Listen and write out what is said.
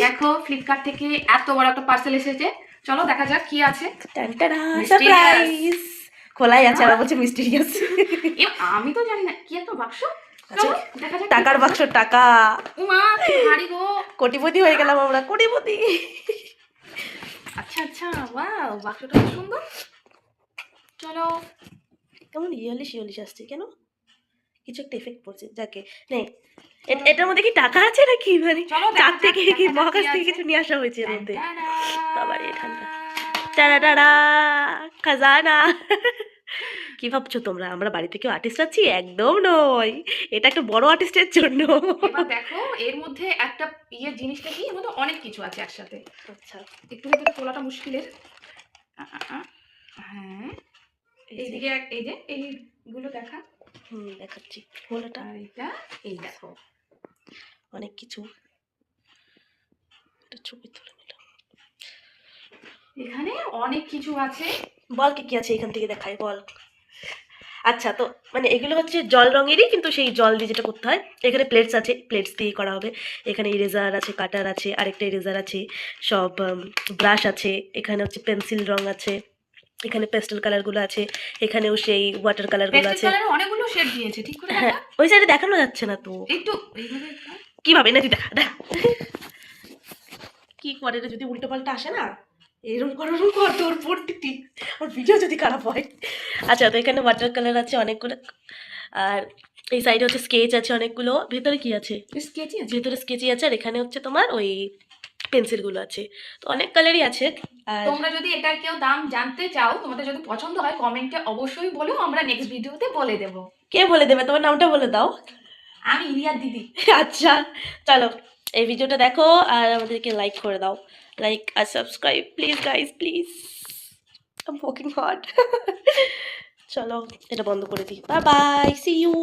দেখো ফ্লিপকার্ট থেকে এত বড় একটা পার্সেল এসেছে, চলো দেখা যাক কি আছে। সারপ্রাইজ, খোলাই আছে আর বলছে মিস্টিরিয়াস। আমি তো জানি না কি একটা বাক্স। আচ্ছা, চলো দেখা যাক টাকার বাক্স, টাকা। উমা কি ভারী গো। কোটিপতি হয়ে গেলাম আমরা, কোটিপতি। আচ্ছা আচ্ছা, ওয়াও বাক্সটা খুব সুন্দর। চলো। কেমন ইয়েলিশ ইয়েলিশ আসছে কেন? কিছু একটা এফেক্ট পড়ছে, যাকে নেই। এটার মধ্যে কি টাকা আছে নাকি? মানে চাঁদ থেকে কি মহাকাশ থেকে কিছু নিয়ে আসা হয়েছে এর মধ্যে? বাবার এই ঠান্ডা, টারা খাজানা। কি ভাবছো তোমরা আমরা বাড়ি থেকে আর্টিস্ট আছি? একদম নয়, এটা একটা বড় আর্টিস্টের জন্য। এবার দেখো এর মধ্যে একটা জিনিসটা কি, এর মধ্যে অনেক কিছু আছে একসাথে। আচ্ছা, একটু ভিতরে তোলাটা মুশকিলের। হ্যাঁ, এইদিকে এই যে এইগুলো দেখা। দেখাচ্ছি খোলাটা। আর এটা এই দেখো অনেক কিছু, একটা ছবি তুলে নিলাম। এখানে অনেক কিছু আছে। বল কি কি আছে এখান থেকে দেখাই, বল। আচ্ছা, তো মানে এগুলো হচ্ছে জল রঙেরই, কিন্তু সেই জল দিয়ে যেটা করতে হয়। এখানে প্লেটস আছে, প্লেটস দিয়ে করা হবে। এখানে ইরেজার আছে, কাটার আছে, আরেকটা ইরেজার আছে, সব ব্রাশ আছে। এখানে হচ্ছে পেন্সিল রং আছে, এখানে পেস্টেল কালারগুলো আছে, এখানেও সেই ওয়াটার কালারগুলো আছে। অনেকগুলো শেড দিয়েছে, ঠিক করে হ্যাঁ, ওই সাইডে দেখানো যাচ্ছে না তো। একটু এইভাবে কিভাবে না, তুই দেখা দেখা কি করে রে, যদি উল্টো পাল্টা আসে না, এরকম কর তোর পড়তি ওর ভিডিও যদি খারাপ হয়। আচ্ছা, তো এখানে ওয়াটার কালার আছে অনেকগুলো, আর এই সাইডে হচ্ছে স্কেচ আছে অনেকগুলো। ভেতরে কি আছে? স্কেচই আছে, ভেতরে স্কেচই আছে, আর এখানে হচ্ছে তোমার ওই পেন্সিলগুলো আছে। তো অনেক কালারই আছে। আর তোমরা যদি এটার কেউ দাম জানতে চাও, তোমাদের যদি পছন্দ হয় কমেন্টে অবশ্যই বলো, আমরা নেক্সট ভিডিওতে বলে দেব। কে বলে দেবে? তোমার নামটা বলে দাও। আমি রিয়ার দিদি। আচ্ছা, চলো এই ভিডিওটা দেখো আর আমাদেরকে লাইক করে দাও। লাইক আর subscribe please guys, please. I am working hard. চলো এটা বন্ধ করে দিই। Bye bye, see you.